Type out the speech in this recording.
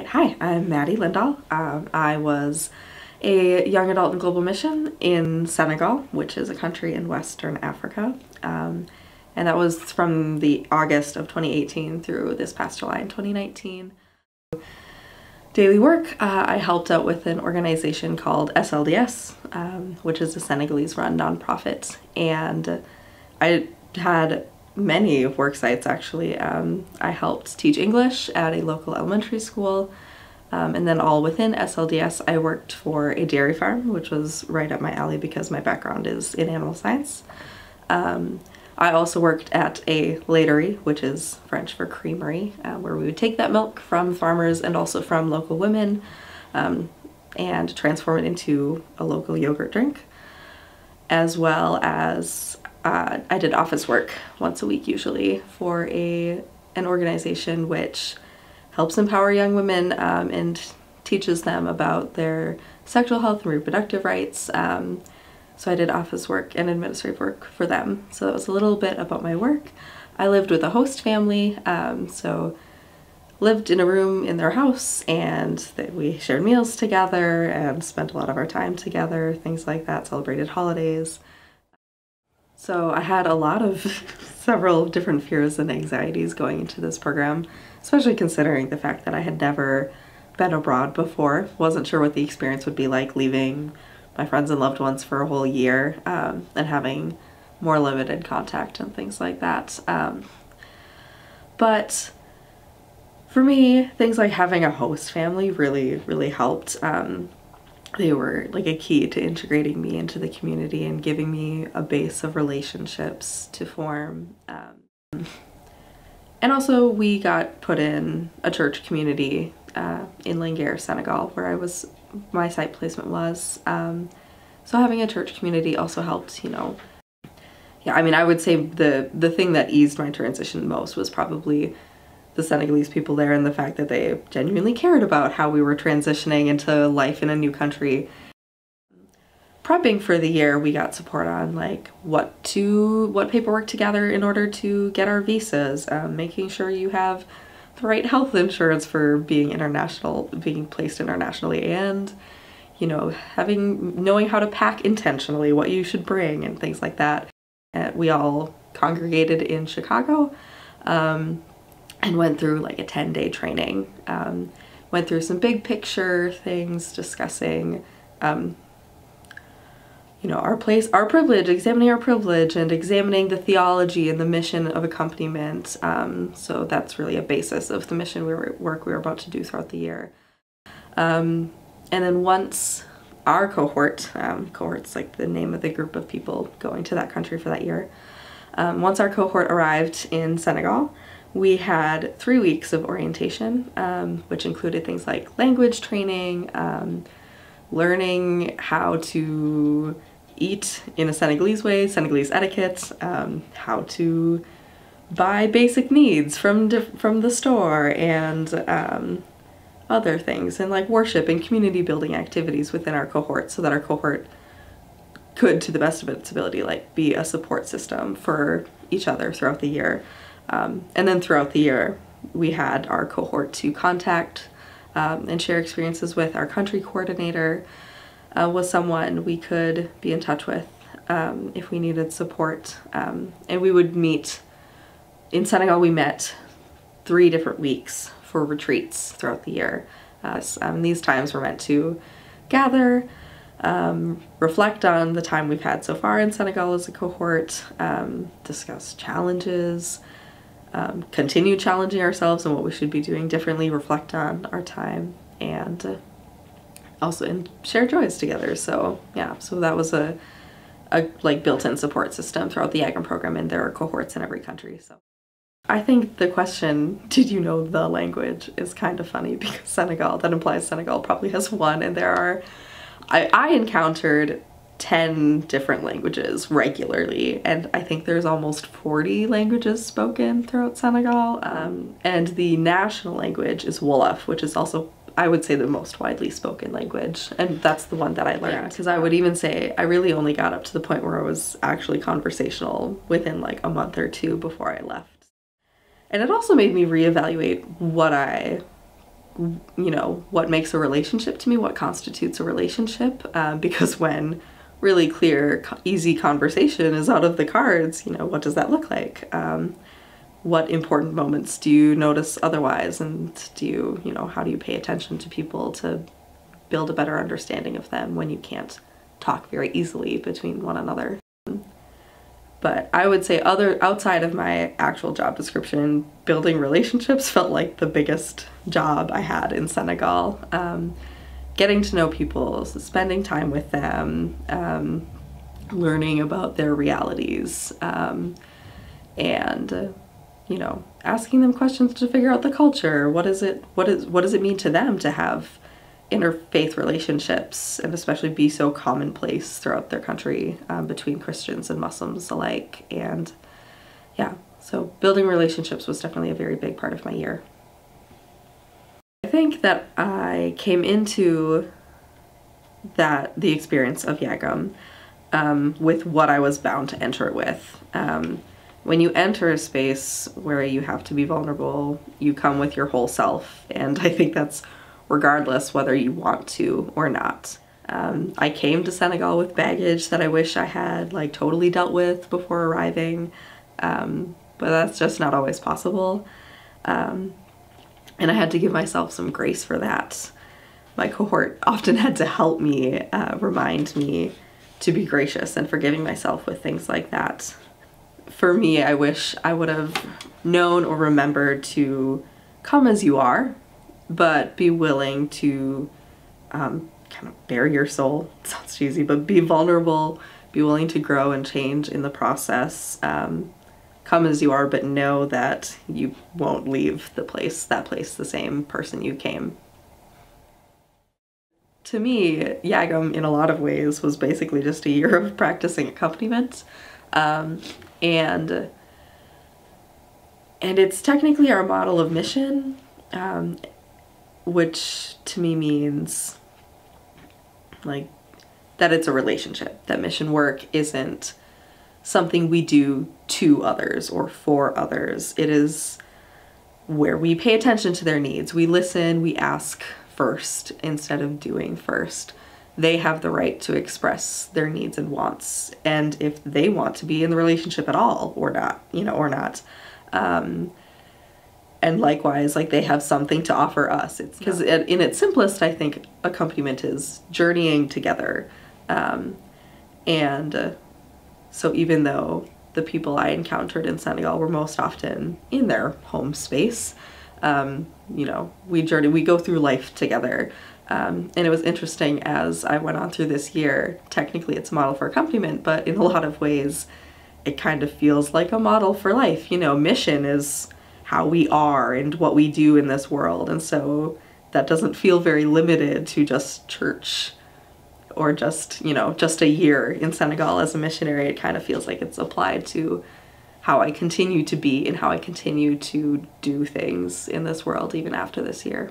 Hi, I'm Maddie Lindahl. I was a young adult in global mission in Senegal, which is a country in Western Africa. And that was from the August of 2018 through this past July in 2019. Daily work, I helped out with an organization called SLDS, which is a Senegalese-run nonprofit. And I had many work sites actually. I helped teach English at a local elementary school, and then all within SLDS I worked for a dairy farm, which was right up my alley because my background is in animal science. I also worked at a laiterie, which is French for creamery, where we would take that milk from farmers and also from local women and transform it into a local yogurt drink, as well as I did office work once a week usually for an organization which helps empower young women and teaches them about their sexual health and reproductive rights. So I did office work and administrative work for them. So that was a little bit about my work. I lived with a host family, so lived in a room in their house, and we shared meals together and spent a lot of our time together, things like that, celebrated holidays. So I had a lot of several different fears and anxieties going into this program, especially considering the fact that I had never been abroad before. Wasn't sure what the experience would be like leaving my friends and loved ones for a whole year and having more limited contact and things like that. But for me, things like having a host family really helped. They were like a key to integrating me into the community and giving me a base of relationships to form. And also we got put in a church community in Linguère, Senegal, where my site placement was. So having a church community also helped, you know. Yeah, I mean, I would say the thing that eased my transition most was probably the Senegalese people there and the fact that they genuinely cared about how we were transitioning into life in a new country. Prepping for the year, we got support on like what paperwork to gather in order to get our visas, making sure you have the right health insurance for being placed internationally, and you know, knowing how to pack intentionally, what you should bring and things like that. And we all congregated in Chicago and went through like a 10-day training. Went through some big picture things, discussing you know, our privilege, examining our privilege and examining the theology and the mission of accompaniment. So that's really a basis of the mission work we were about to do throughout the year. And then once our cohort's like the name of the group of people going to that country for that year. Once our cohort arrived in Senegal, we had 3 weeks of orientation, which included things like language training, learning how to eat in a Senegalese way, Senegalese etiquette, how to buy basic needs from the store, and other things, and like worship and community building activities within our cohort, so that our cohort could, to the best of its ability, like be a support system for each other throughout the year. And then throughout the year, we had our cohort to contact and share experiences with. Our country coordinator was someone we could be in touch with if we needed support. And we would meet in Senegal. We met 3 different weeks for retreats throughout the year. These times were meant to gather, reflect on the time we've had so far in Senegal as a cohort, discuss challenges, continue challenging ourselves and what we should be doing differently, reflect on our time, and also share joys together. So yeah, so that was a like built-in support system throughout the YAGM program, and there are cohorts in every country. So I think the question, did you know the language, is kind of funny, because that implies Senegal probably has one, and there are, I encountered 10 different languages regularly, and I think there's almost 40 languages spoken throughout Senegal, and the national language is Wolof, which is also, I would say, the most widely spoken language, and that's the one that I learned, because I would even say I really only got up to the point where I was actually conversational within like a month or 2 before I left. And it also made me reevaluate what I you know, what makes a relationship to me, what constitutes a relationship, because when really clear, easy conversation is out of the cards, you know, what does that look like? What important moments do you notice otherwise, and do you know, how do you pay attention to people to build a better understanding of them when you can't talk very easily between one another? But I would say outside of my actual job description, building relationships felt like the biggest job I had in Senegal. Getting to know people, spending time with them, learning about their realities, and you know, asking them questions to figure out the culture. What does it mean to them to have interfaith relationships, and especially be so commonplace throughout their country, between Christians and Muslims alike? And yeah, so building relationships was definitely a very big part of my year. I think that I came into the experience of YAGM with what I was bound to enter it with. When you enter a space where you have to be vulnerable, you come with your whole self, and I think that's regardless whether you want to or not. I came to Senegal with baggage that I wish I had like totally dealt with before arriving, but that's just not always possible. And I had to give myself some grace for that. My cohort often had to help me, remind me to be gracious and forgiving myself with things like that. For me, I wish I would have known or remembered to come as you are, but be willing to kind of bare your soul. It sounds cheesy, but be vulnerable, be willing to grow and change in the process. Come as you are, but know that you won't leave that place the same person you came. To me, YAGM in a lot of ways was basically just a year of practicing accompaniment. And it's technically our model of mission, which to me means like that it's a relationship, that mission work isn't something we do to others or for others. It is where we pay attention to their needs. We listen, we ask first instead of doing first. They have the right to express their needs and wants, and if they want to be in the relationship at all or not, you know, or not. And likewise, like, they have something to offer us. It's because in its simplest, I think accompaniment is journeying together. So even though the people I encountered in Senegal were most often in their home space, you know, we go through life together. And it was interesting as I went on through this year. Technically it's a model for accompaniment, but in a lot of ways it kind of feels like a model for life. You know, mission is how we are and what we do in this world, and so that doesn't feel very limited to just church or just, you know, just a year in Senegal as a missionary. It kind of feels like it's applied to how I continue to be and how I continue to do things in this world even after this year.